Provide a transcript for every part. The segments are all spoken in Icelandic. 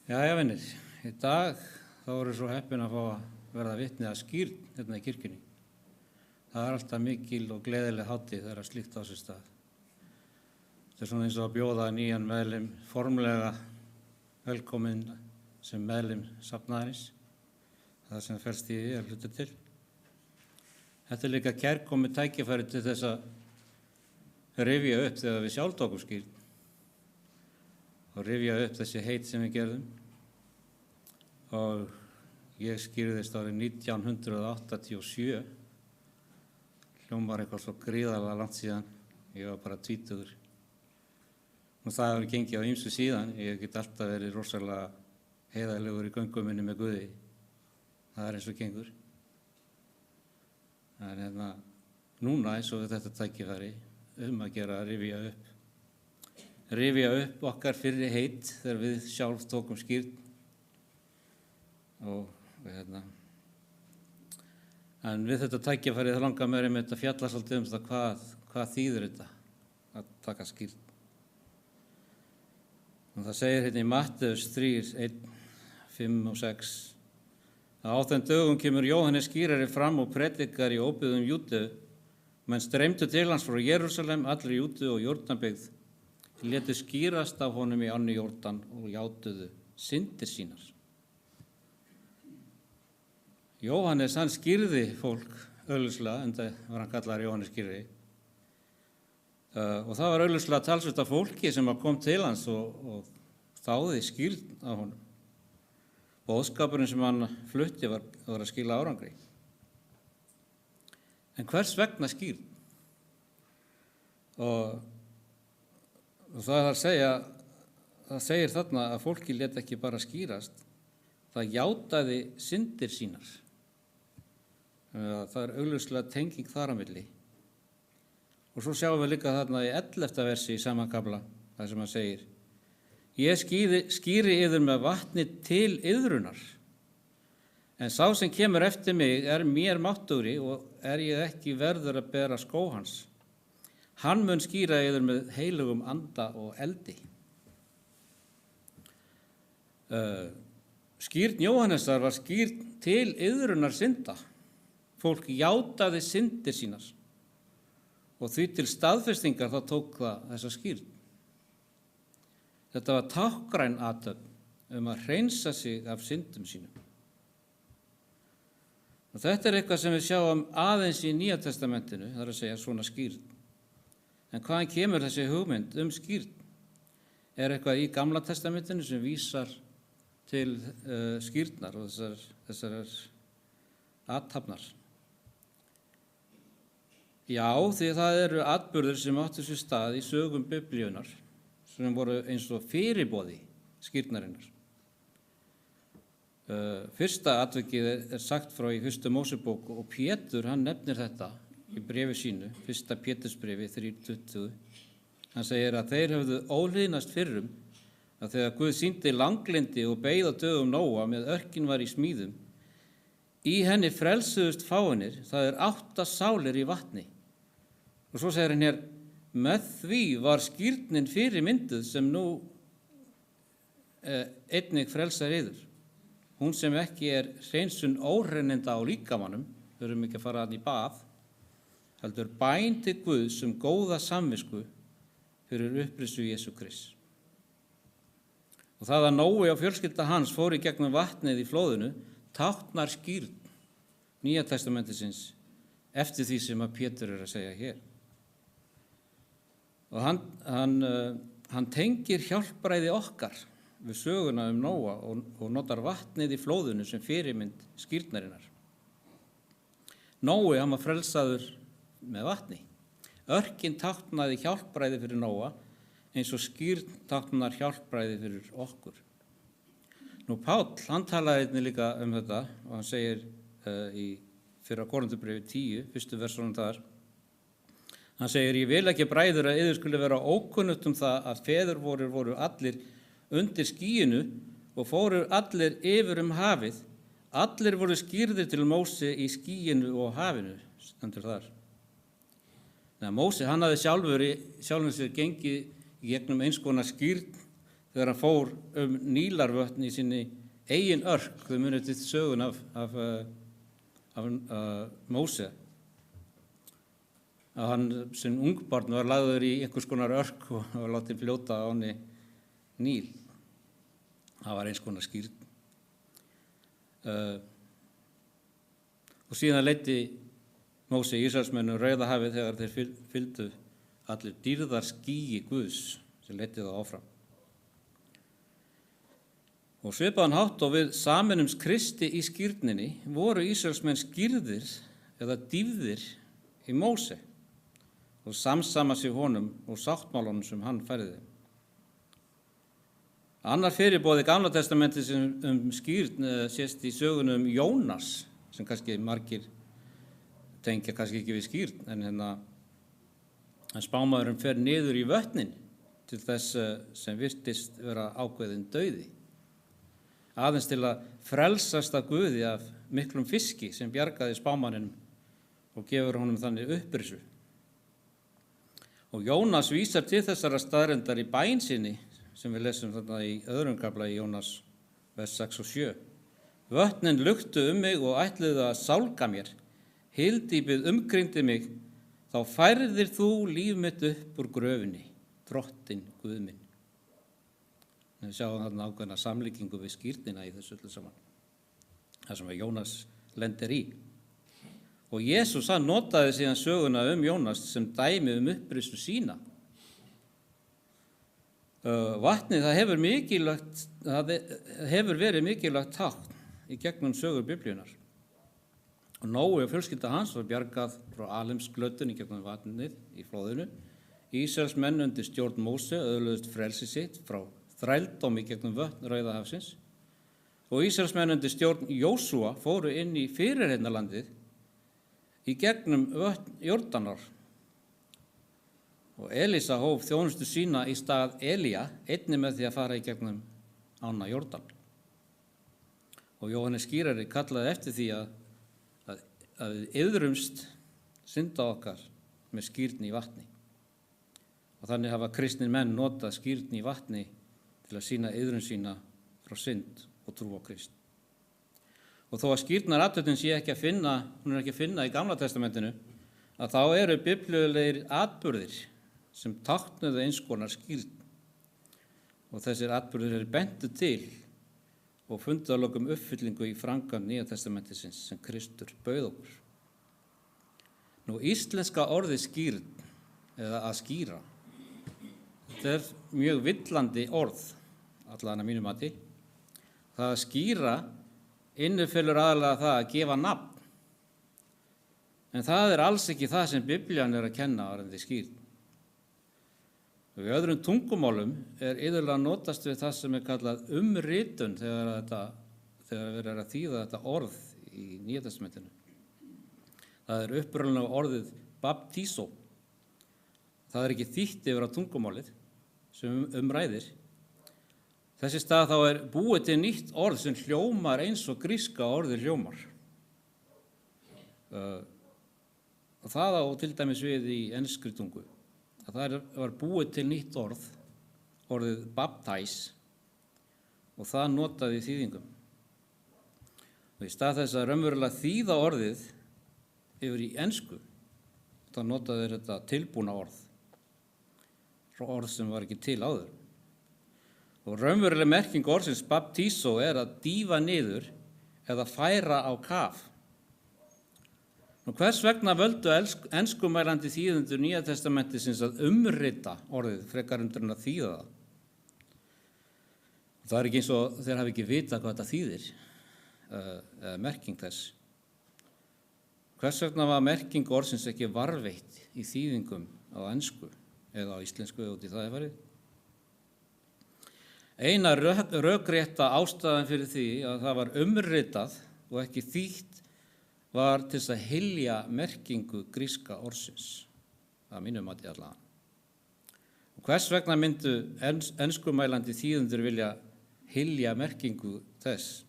Jæja, vinir, í dag þá voru svo heppin að fá að verða vitni að skírn hérna í kirkjunni. Það er alltaf mikil og gleðileg hátíð þegar slíkt á sér stað. Þetta er svona eins og að bjóða nýjan meðlim formlega velkominn sem meðlim safnaðarins. Það sem felst í því að hluta til. Þetta er líka kærkomið tækifæri til þess að rifja upp þegar við sjálf tókum skírn og rifja upp þessi heit sem við gerðum. Og ég skírðist árið 1987. Hljómar eitthvað svo gríðarlega langt síðan. Ég var bara 20. Og það hefur gengið á ýmsu síðan. Ég get alltaf verið rosalega heiðarlegur í göngum minni með Guði. Það er eins og gengur. En núna eins og þetta tækifæri að gera að rifja upp okkar fyrri heit þegar við sjálf tókum skírn. En við þetta tækifæri það langar mér að fjalla svolítið það hvað þýðir þetta að taka skírn. Og það segir hérna í Matteus 3, 1, 5 og 6 að á þeim dögum kemur Jóhannes skírari fram og predikar í óbyggðum Júdeu. Menn streymdu til hans frá Jerúsalem, allri Júdeu og Jórdanbyggð, létu skírast af honum í ánni Jórdan og játuðu syndir sínar. Jóhannes, hann skírði fólk augljóslega, enda var hann kallaður Jóhannes skírari. Og það var augljóslega talsvert af fólki sem kom til hans og þáði skírn af honum. Boðskapurinn sem hann flutti var að skila árangri. En hvers vegna skírn? Og það segir þarna að fólki lét ekki bara skírast, það játaði syndir sínar. Það er augljóslega tenging þar á milli. Og svo sjáum við líka þarna í 11. versi í sama kafla, það sem hann segir: Ég skíri yður með vatni til iðrunar, en sá sem kemur eftir mig er mér máttugri og er ég ekki verður að bera skó hans. Hann mun skíra yður með heilugum anda og eldi. Skírn Jóhannesar var skírn til iðrunar synda. Fólk játaði syndir sínar og því til staðfestingar þá tók það þessa skírn. Þetta var táknræn athöfn að hreinsa sig af syndum sínum. Og þetta er eitthvað sem við sjáum aðeins í Nýja testamentinu, það er að segja svona skírn. En hvaðan kemur þessi hugmynd skírn? Er eitthvað í Gamla testamentinu sem vísar til skírnar og þessar athafnar? Já, því það eru atburðir sem áttu sér stað í sögum Biblíunnar sem voru eins og fyrirboði skírnarinnar. Fyrsta atvikið er sagt frá í 1. Mósebók og Pétur, hann nefnir þetta í bréfi sínu, 1. Pétursbréfi 3:20. Hann segir að þeir höfðu óhlýðnast fyrrum að þegar Guð sýndi langlindi og beið á dögum Nóa með örkin var í smíðum, í henni frelsuðust fáeinir, það er 8 sálir í vatni. Og svo segir hann hér: með því var skírnin fyrirmynduð sem nú einnig frelsar yður. Hún sem ekki er hreinsun óhreinenda á líkamanum, þurfum ekki að fara hann í bað, heldur bæn til Guðs góða samvisku fyrir upprisu Jesú Krists. Og það að Nói og fjölskylda hans fór í gegnum vatnið í flóðinu táknar skírn Nýja testamentisins eftir því sem að Pétur er að segja hér. Og hann tengir hjálpræði okkar við söguna Nóa og notar vatnið í flóðinu sem fyrirmynd skírnarinnar. Nói, hann var frelsaður með vatni. Örkin táknaði hjálpræði fyrir Nóa eins og skírn táknar hjálpræði fyrir okkur. Nú Páll, hann talaði einnig líka þetta og hann segir í 1. Korinthubréfi 10, 1. versunum þar. Hann segir: Ég vil ekki bræður að yður skuli vera ókunnugt það að feður voru allir undir skýinu og fóru allir yfir hafið. Allir voru skírðir til Móse í skýinu og hafinu, stendur þar. Móse, hann hafði sjálfur sér gengið í gegnum eins konar skírn þegar hann fór Nílarvötn í sinni eigin örk. Þau munið til sögun af Móse. Að hann sem ungbarn var lagður í einhvers konar örk og var látið fljóta á áni Níl. Það var eins konar skírn. Og síðan leiddi Móse Ísraelsmönnum Rauðahafið þegar þeir fylgdu allir dýrðarskýi Guðs sem leiddi það áfram. Og svipaðan hátt og við sameinumst Kristi í skírninni voru Ísraelsmenn skírðir eða dýfðir í Móse og samsama sig honum og sáttmálunum sem hann færði þeim. Annar fyrirboði Gamla testamentið sem skírn sést í sögunum Jónas, sem kannski margir tengja kannski ekki við skírn, en spámaðurinn fer niður í vötnin til þess sem virtist vera ákveðin dauði. Aðeins til að frelsast af Guði af miklum fiski sem bjargaði spámanninum og gefur honum þannig upprisu. Og Jónas vísar til þessara staðreyndar í bæn sinni sem við lesum þarna í öðrum kafla í Jónas vers 6 og 7. Vötnin luktu mig og ætluðu að sálga mér. Hyldýpið umkringdi mig, þá færðir þú líf mitt upp úr gröfinni, drottinn Guð minn. Við sjáum þarna ákveðna samlíkingu við skírnina í þessu öllu saman. Það sem Jónas lendir í. Og Jesús hann notaði síðan söguna Jónas sem dæmi upprisu sína. Vatnið það hefur verið mikilvægt tákn í gegnum sögur Biblíunnar. Og Nói og fjölskylda hans var bjargað frá alheimsglötun í gegnum vatnið í flóðinu. Ísraelsmenn undir stjórn Móse öðluðust frelsi sitt frá þrældómi gegnum vötn Rauðahafsins og Ísraelsmenn undir stjórn Jósúa fóru inn í fyrirheyrnarlandið í gegnum vötn Jórdanar. Og Elísa hóf þjónustu sína í stað Elía, einnig með því að fara í gegnum ána Jórdan. Og Jóhannes skírari kallaði eftir því að við iðrumst synda okkar með skírn í vatni. Og þannig hafa kristnir menn notað skírn í vatni til að sýna iðrun sína frá synd og trú á Krist. Og þó að skírnarathöfnin sé ekki að finna í Gamla testamentinu, að þá eru biblíulegir atburðir sem táknuðu eins konar skírn. Og þessir atburðir eru bentu til og fundu að lokum uppfyllingu í framkvæmd Nýja testamentisins sem Kristur bauð okkur. Nú, íslenska orðið skírn eða að skýra, þetta er mjög villandi orð, allan að mínu mati. Það að skýra innifelur aðalega það að gefa nafn. En það er alls ekki það sem Biblían er að kenna varðandi skírn. Og í öðrum tungumálum er iðulega notast við það sem er kallað umritun þegar verið er að þýða þetta orð í Nýja testamentinu. Það er upprunalega orðið baptísó. Það er ekki þýtt yfir á tungumálið sem ræðir. Þessi stað þá er búið til nýtt orð sem hljómar eins og gríska orðið hljómar. Og það á til dæmis við í enskri tungu. Það var búið til nýtt orðið baptæs, og það notaði í þýðingum. Og í stað þess að raunverulega þýða orðið yfir í ensku, þá notaði þetta tilbúna orð sem var ekki til áður. Og raunveruleg merking orðsins baptísó er að dýfa niður eða færa á kaf. Nú, hvers vegna völdu enskumælandi þýðendur Nýja testamentisins að umrita orðið frekar undir en að þýða það? Það er ekki eins og þeir hafi ekki vitað hvað þetta þýðir, eða merking þess. Hvers vegna var merking orðsins ekki varðveitt í þýðingum á ensku eða á íslensku út í það er farið? Eina rökrétta ástæðan fyrir því að það var umritað og ekki þýtt var til að hylja merkingu gríska orðsins, að mínu mati allavega. Og hvers vegna myndu enskumælandi þýðendur vilja hylja merkingu þess?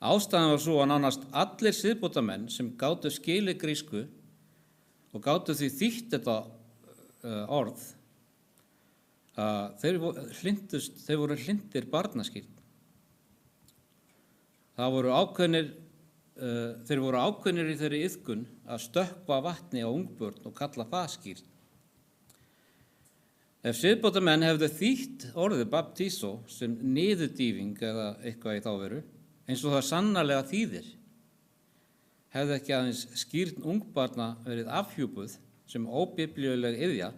Ástæðan var svo að nánast allir siðbótamenn sem gátu skilið grísku og gátu því þýtt þetta orð, þeir voru hlindir barnaskírn. Þeir voru ákveðnir í þeirri iðkun að stökkva vatni á ungbörn og kalla það skírn. Ef siðbótarmenn hefðu þýtt orðið baptísó sem niðurdýfing eða eitthvað í þá veru, eins og það sannarlega þýðir, hefði ekki aðeins skírn ungbarna verið afhjúpuð sem óbiblíuleg iðja,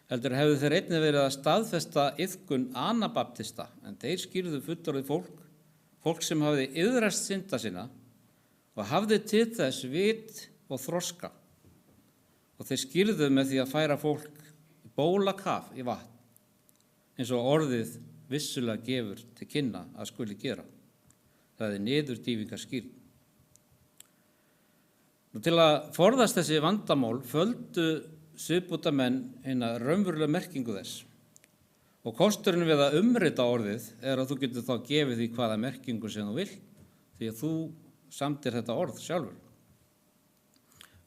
heldur hefðu þeir einnig verið að staðfesta iðkun anabaptista, en þeir skírðu fullorðið fólk sem hafði iðrast synda sinna og hafði til þess vit og þroska. Og þeir skírðu með því að færa fólk bólakaf í vatn, eins og orðið vissulega gefur til kynna að skuli gera. Það niðurdýfingarskírn. Til að forðast þessi vandamál földu siðbótarmenn eina raunverulega merkingu þess. Og kosturinn við að umrita orðið að þú getur þá gefið því hvaða merkingu sem þú vilt, því að þú samdir þetta orð sjálfur.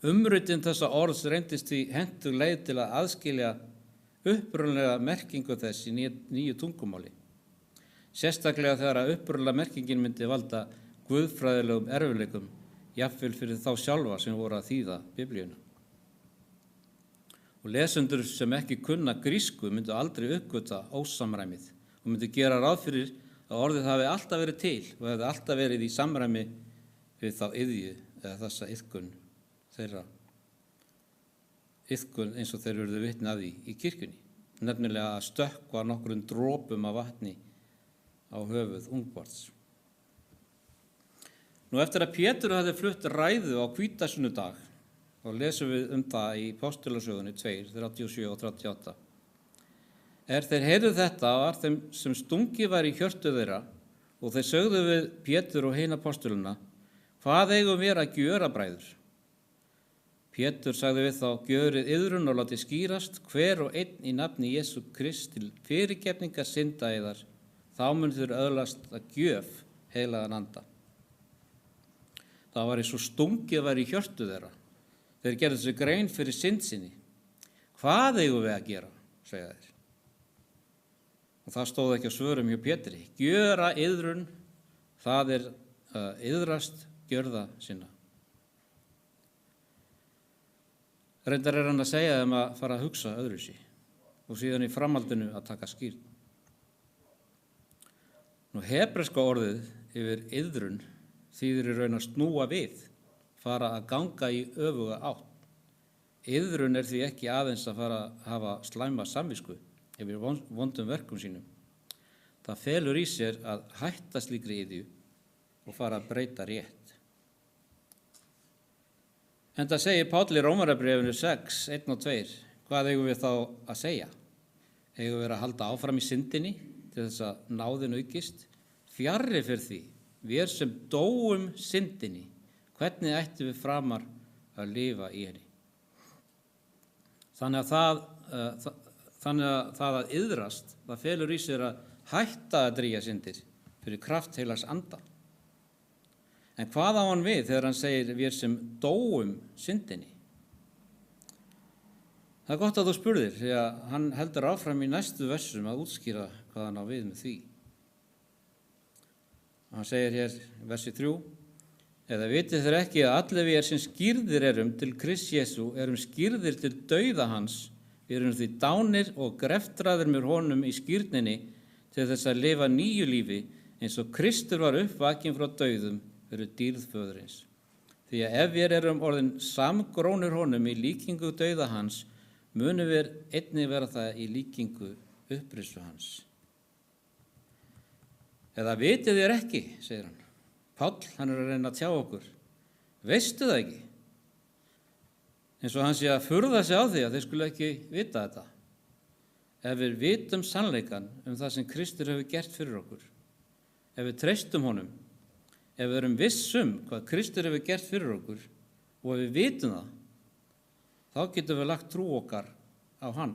Umritin þessa orðs reyndist því hentug leið til að aðskilja upprunalega merkingu þess í nýju tungumáli. Sérstaklega þegar að upprunalega merkingin myndi valda guðfræðilegum erfiðleikum, jafnvel fyrir þá sjálfa sem voru að þýða Biblíuna. Og lesendur sem ekki kunna grísku myndu aldrei uppgöta ósamræmið og myndu gera ráð fyrir að orðið hafi alltaf verið til og hefði alltaf verið í samræmi við þá iðju eða þessa iðkun þeirra, iðkun eins og þeir urðu vitni af því í kirkjunni, nefnilega að stökkva nokkrum dropum af vatni á höfuð ungbarns. Nú eftir að Pétur hafði flutt ræðu á hvítasunnudag, og lesum við það í Postulasögunni 2, 37 og 38. Þeir heyrðu þetta var þeim sem stungið var í hjörtu þeirra og þeir sögðu við Pétur og hina postuluna, hvað eigum við að gjöra, bræður? Pétur sagði við þá, gjörið iðrun og látið skýrast hver og einn í nafni Jesú Krist til fyrirgefningar synda yðar, þá mun þur öðlast að gjöf heilagan anda. Það var eins og stungið var í hjörtu þeirra. Þeir gerðu sér grein fyrir synd sinni. Hvað eigum við að gera, segja þeir. Og það stóð ekki á svörum hjá Pétri. Gjöra iðrun, það iðrast gjörða sinna. Reyndar hann að segja þeim að fara að hugsa öðruvísi og síðan í framhaldinu að taka skírn. Hebreska orðið yfir iðrun þýðir í raun að snúa við, fara að ganga í öfuga átt. Iðrun því ekki aðeins að fara að hafa slæma samvisku yfir vondum verkum sínum. Það felur í sér að hætta slíkri iðju og fara að breyta rétt. Enda segir Páll í Rómarabréfinu 6, 1 og 2, hvað eigum við þá að segja? Eigum við að halda áfram í syndinni til þess að náðin aukist? Fjarri fyrir því, við sem dóum syndinni, hvernig ættum við framar að lifa í henni? Þannig að það að iðrast, það felur í sér að hætta að drýja syndir fyrir kraft heilags anda. En hvað á hann við þegar hann segir við sem dóum syndinni? Það gott að þú spurðir, því að hann heldur áfram í næstu versum að útskýra hvað hann á við með því. Hann segir hér í versi 3, eða vitið þeir ekki að allir við sem skírðir erum til Krist Jesú erum skírðir til dauða hans, við erum því dánir og greftraðir með honum í skírninni til þess að lifa nýju lífi eins og Kristur var uppvakinn frá dauðum fyrir dýrð föðurins. Því að ef við erum orðin samgrónir honum í líkingu dauða hans, munum við einnig vera það í líkingu upprisu hans. Eða vitið þér ekki, segir hann. Páll, hann að reyna að tjá okkur. Veistu það ekki? Eins og hann sé að furða sig á því að þeir skulu ekki vita þetta. Ef við vitum sannleikan það sem Kristur hefur gert fyrir okkur, ef við treystum honum, ef við erum vissum hvað Kristur hefur gert fyrir okkur og ef við vitum það, þá getum við lagt trú okkar á hann.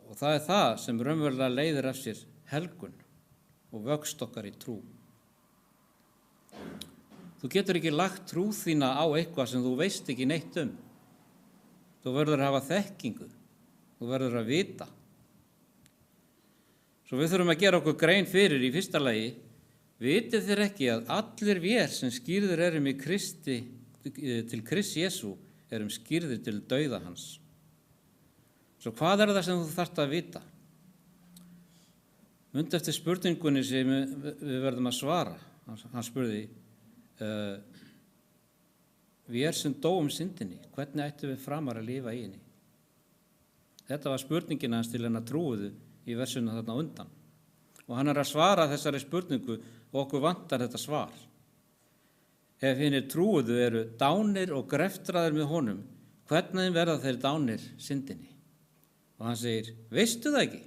Og það er það sem raunverulega leiðir af sér helgun og vöxt okkar í trú. Þú getur ekki lagt trú þína á eitthvað sem þú veist ekki neitt um. Þú verður að hafa þekkingu Þú verður að vita. Svo við þurfum að gera okkur grein fyrir í fyrsta lagi, vitið þér ekki að allir vér sem skírðir erum í Kristi, til Krists Jesú, erum skírðir til dauða hans. Svo hvað það sem þú þarft að vita? Mundu eftir spurningunni sem við verðum að svara. Hann spurði, vér sem dóum syndinni, hvernig ættum við framar að lifa í henni? Þetta var spurningin hans til hennar trúuðu í versuna þarna undan. Og hann að svara þessari spurningu og okkur vantar þetta svar. Ef hinir trúuðu eru dánir og greftraðir með honum, hvernig verða þeir dánir syndinni? Og hann segir, veistu það ekki?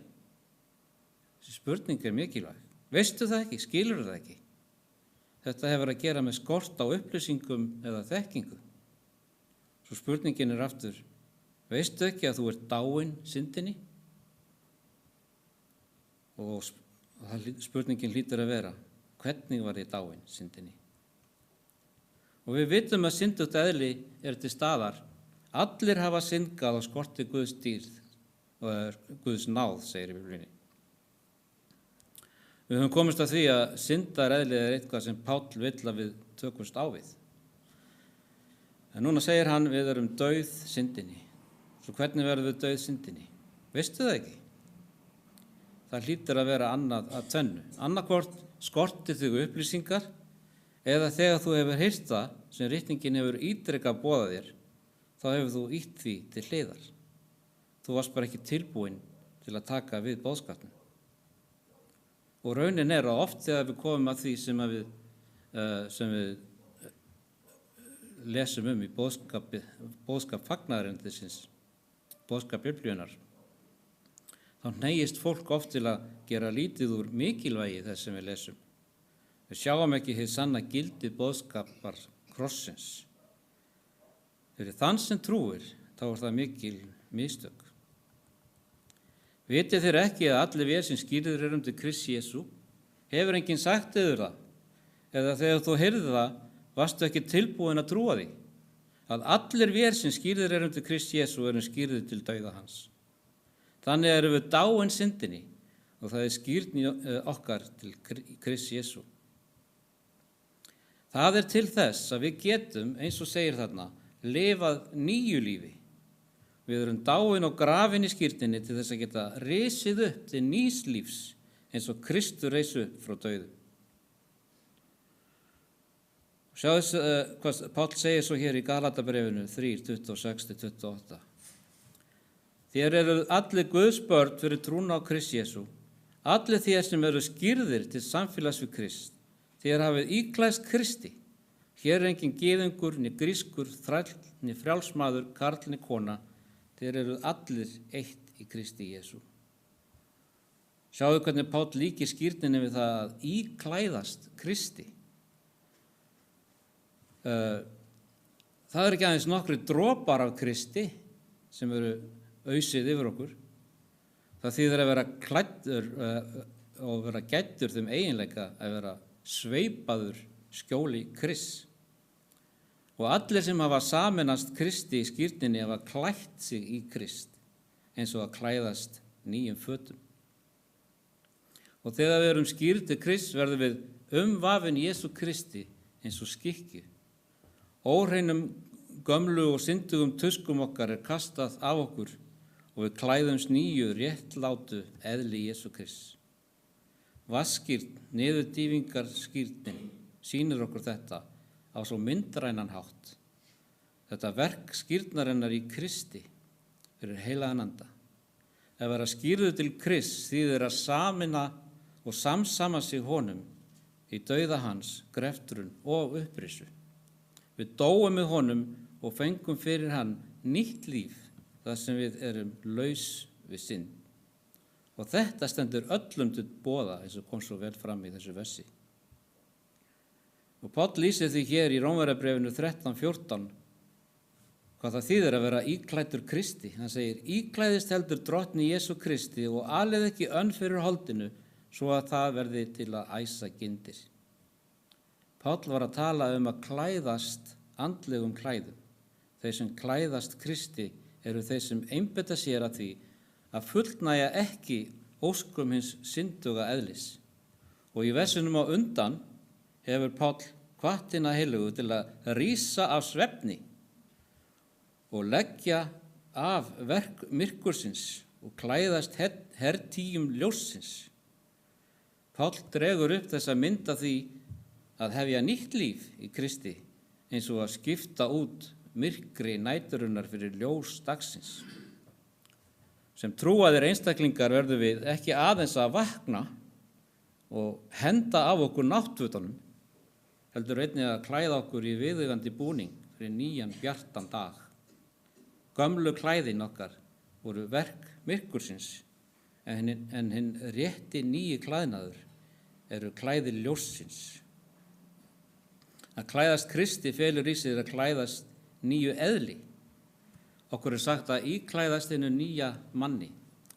Þessi spurning mikilvæg. Veistu það ekki? Skilur það ekki? Þetta hefur að gera með skort á upplýsingum eða þekkingu. Svo spurningin aftur, veistu ekki að þú ert dáin syndinni? Og spurningin hlýtur að vera, hvernig var ég dáin syndinni? Og við vitum að syndugt eðli til staðar. Allir hafa syndgað og skorti Guðs dýrð og Guðs náð, segir í Biblíunni. Við höfum komist að því að syndareðlið eitthvað sem Páll vill að við tökumst á við. En núna segir hann, við erum dauð syndinni. Svo hvernig verðum við dauð syndinni? Veistu það ekki? Það hlýtur að vera annað að tvennu. Annarkvort skortir þig upplýsingar eða þegar þú hefur heyrt það sem ritningin hefur ítrekað boðað þér, þá hefur þú ýtt því til hliðar. Þú varst bara ekki tilbúin til að taka við boðskapnum. Og raunin að oft þegar við komum að því sem við lesum í boðskap fagnaðarindisins, boðskap Biblíunnar, þá hneigist fólk oft til að gera lítið úr mikilvægi þess sem við lesum. Við sjáum ekki hið sanna gildi boðskapar krossins. Fyrir þann sem trúir, þá það mikil mistök. Vitið þér ekki að allir við sem skírðir erum til Krists Jesú? Hefur enginn sagt yður það? Eða þegar þú heyrðir það, varstu ekki tilbúin að trúa því? Að allir við sem skírðir erum til Krists Jesú erum skírðir til dauða hans. Þannig erum við dáin syndinni og það skírn okkar til Krists Jesú. Það til þess að við getum, eins og segir þarna, lifað nýju lífi. Við erum dáin og grafin í skírninni til þess að geta risið upp til nýs lífs eins og Kristur reis upp frá dauðum. Sjáðu hvað Páll segir svo hér í Galatabréfinu 3:26-28. Þér eru allir Guðs börn fyrir trúna á Krist Jesú, allir þér sem eru skírðir til samfélags við Krist. Þér hafið íklæðst Kristi. Hér er enginn gyðingur, ni grískur, þræll, ni frjálsmaður, karl, ni kona. Þér eru allir eitt í Kristi Jesú. Sjáðu hvernig Páll líkir skírninni við það að íklæðast Kristi. Það er ekki aðeins nokkri dropar af Kristi sem eru ausið yfir okkur. Það þýðir að vera klæddur og vera gæddur þeim eiginleika að vera sveipaður skjóli Krists. Og allir sem hafa sameinast Kristi í skírninni hafa klætt sig í Krist eins og að klæðast nýjum fötum. Og þegar við erum skírð til Krist verðum við umvafin Jesú Kristi eins og skikki. Óhreinum gömlu og syndugum tuskum okkar er kastað af okkur og við klæðumst nýju réttlátu eðli Jesú Krist. Vaskýrn, niðurdýfingar skírnin sýnir okkur þetta á svo myndrænan hátt. Þetta verk skírnarinnar í Kristi fyrir heilagan anda. Að vera skírður til Krists þýðir að sameina og samsama sig honum í dauða hans, greftrun og upprisu. Við dóum með honum og fengum fyrir hann nýtt líf þar sem við erum laus við synd. Og þetta stendur öllum til boða eins og kom svo vel fram í þessu versi. Og Páll lýsir því hér í Rómverjabréfinu 13:14 hvað það þýðir að vera íklæddur Kristi. Hann segir, íklæðist heldur drottni Jesú Kristi og alið ekki önn fyrir holdinu svo að það verði til að æsa gyndir. Páll var að tala að klæðast andlegum klæðum. Þeir sem klæðast Kristi eru þeir sem einbeita sér að því að fullnægja ekki óskum hins synduga eðlis. Og í versunum á undan hefur Páll hvatt hina heilugu til að rísa af svefni og leggja af verk myrkursins og klæðast hertígjum ljóssins. Páll dregur upp þessa mynd af því að hefja nýtt líf í Kristi, eins og að skipta út myrkri næturinnar fyrir ljós dagsins. Sem trúaðir einstaklingar verðum við ekki aðeins að vakna og henda af okkur náttfötunum, heldur einnig að klæða okkur í viðeigandi búning fyrir nýjan bjartan dag. Gömlu klæðin okkar voru verk myrkursins, en hinn rétti nýji klæðnaður eru klæði ljóssins. Að klæðast Kristi felur í sér að klæðast nýju eðli. Okkur sagt að íklæðast hinu nýja manni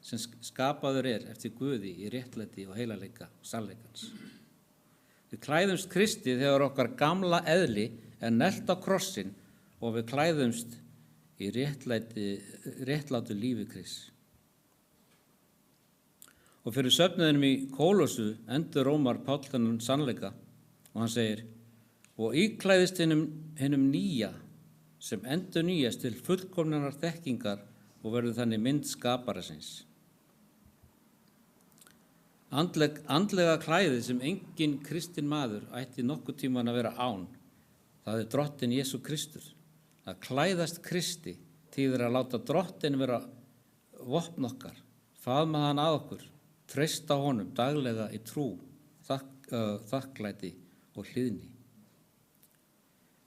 sem skapaður eftir Guði í réttlæti og heilagleika og sannleikans. Við klæðumst Kristi þegar okkar gamla eðli neglt á krossinn og við klæðumst í réttlátu lífi Krists. Og fyrir söfnuðinum í Kólósu endurómar Páll þennan sannleika og hann segir: og íklæðist hinum nýja sem endurnýjast til fullkomnar þekkingar og verður þannig mynd skapara síns. Andlega klæðið sem engin kristinn maður ætti nokkuð tíman að vera án, það drottinn Jesú Kristur. Að klæðast Kristi þýðir að láta drottinn vera vopn okkar, faðma hann að okkur, treysta honum daglega í trú, þakklæti og hlýðni.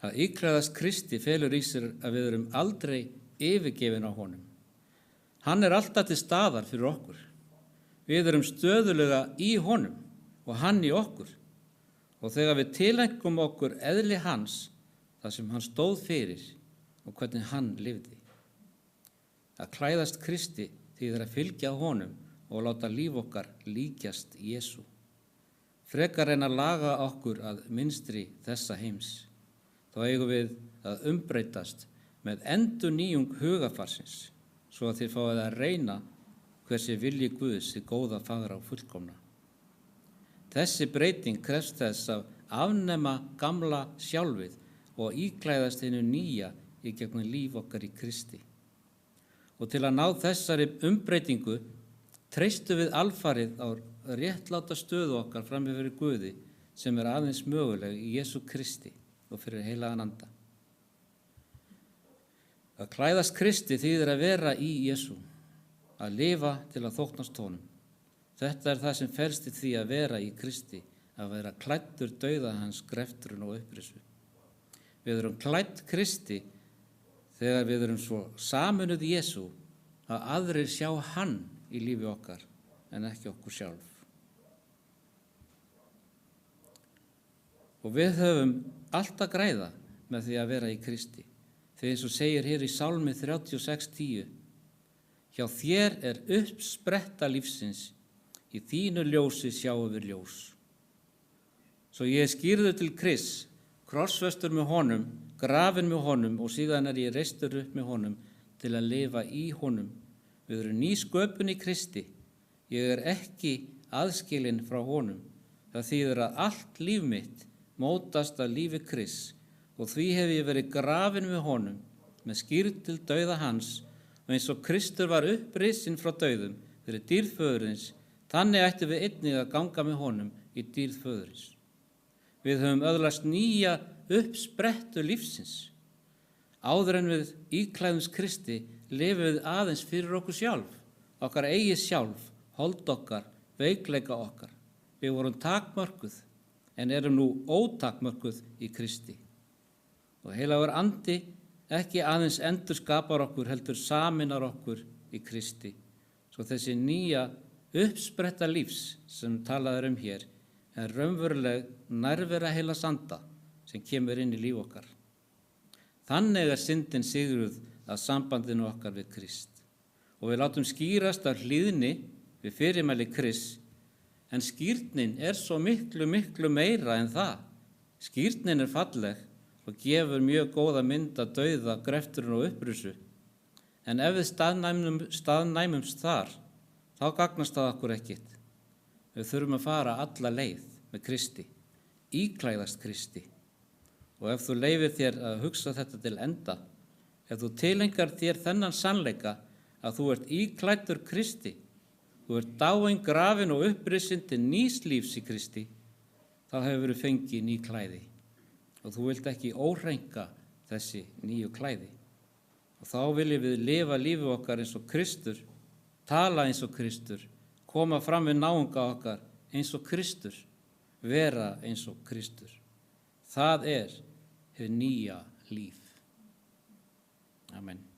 Að íklæðast Kristi felur í sér að við erum aldrei yfirgefin á honum. Hann alltaf til staðar fyrir okkur. Við erum stöðulega í honum og hann í okkur. Og þegar við tilengum okkur eðli hans, það sem hann stóð fyrir og hvernig hann lifði. Að klæðast Kristi þýðir að fylgja honum og láta líf okkar líkjast Jesú. Frekar en að laga okkur að mynstri þessa heims. Þá eigum við að umbreytast með endurnýjung hugarfarsins, svo að þið fáið að reyna hversi vilji Guðs í góða, fagra og fullkomna. Þessi breyting krefst þess að afnema gamla sjálfið og íklæðast hinu nýja í gegnum líf okkar í Kristi. Og til að ná þessari umbreytingu treystum við alfarið á réttláta stöðu okkar frammi fyrir Guði sem aðeins möguleg í Jesú Kristi og fyrir heilagan anda. Að klæðast Kristi þýðir að vera í Jesú, að lifa til að þóknast honum. Þetta það sem felst í því að vera í Kristi, að vera klæddur dauða hans, greftrun og upprisu. Við erum klædd Kristi þegar við erum svo sameinuð Jesú að aðrir sjá hann í lífi okkar en ekki okkur sjálf. Og við höfum allt að græða með því að vera í Kristi. Þegar eins og segir hér í Sálmi 36:10: hjá þér uppspretta lífsins, í þínu ljósi sjáum við ljós. Svo ég skírður til Krists, krossfestur með honum, grafinn með honum og síðan ég reistur upp með honum til að lifa í honum. Við erum ný sköpun í Kristi. Ég ekki aðskilinn frá honum. Það þýðir að allt líf mitt mótast af lífi Krists og því hef ég verið grafinn með honum með skírn til dauða hans og eins og Kristur var upprisinn frá dauðum fyrir dýrð föðurins, þannig ættum við einnig að ganga með honum í dýrð föðurins. Við höfum öðlast nýja uppsprettu lífsins. Áður en við íklæðumst Kristi lifum við aðeins fyrir okkur sjálf, okkar eigið sjálf, hold okkar, veikleika okkar. Við vorum takmörkuð en erum nú ótakmörkuð í Kristi. Og heilagur andi ekki aðeins endurskapar okkur, heldur sameinar okkur í Kristi. Svo þessi nýja uppspretta lífs sem talað hér raunveruleg nærvera heilags anda sem kemur inn í líf okkar. Þannig syndin sigruð af sambandinu okkar við Krist. Og við látum skýrast af hlýðni við fyrirmæli Krists, en skýrnin svo miklu meira en það. Skýrnin falleg og gefur mjög góða mynd að dauða, greftrun og upprisu. En ef við staðnæmumst þar, þá gagnast það okkur ekkert. Við þurfum að fara alla leið með Kristi, íklæðast Kristi. Og ef þú leyfir þér að hugsa þetta til enda, ef þú tilengar þér þennan sannleika að þú ert íklæddur Kristi, þú ert dáinn, grafinn og upprisinn til nýs lífs í Kristi, þá hefur þú fengið ný klæði. Og þú vilt ekki óhreinka þessi nýju klæði. Og þá viljum við lifa lífið okkar eins og Kristur, tala eins og Kristur, koma fram við náunga okkar eins og Kristur, vera eins og Kristur. Það er hið nýja líf. Amen.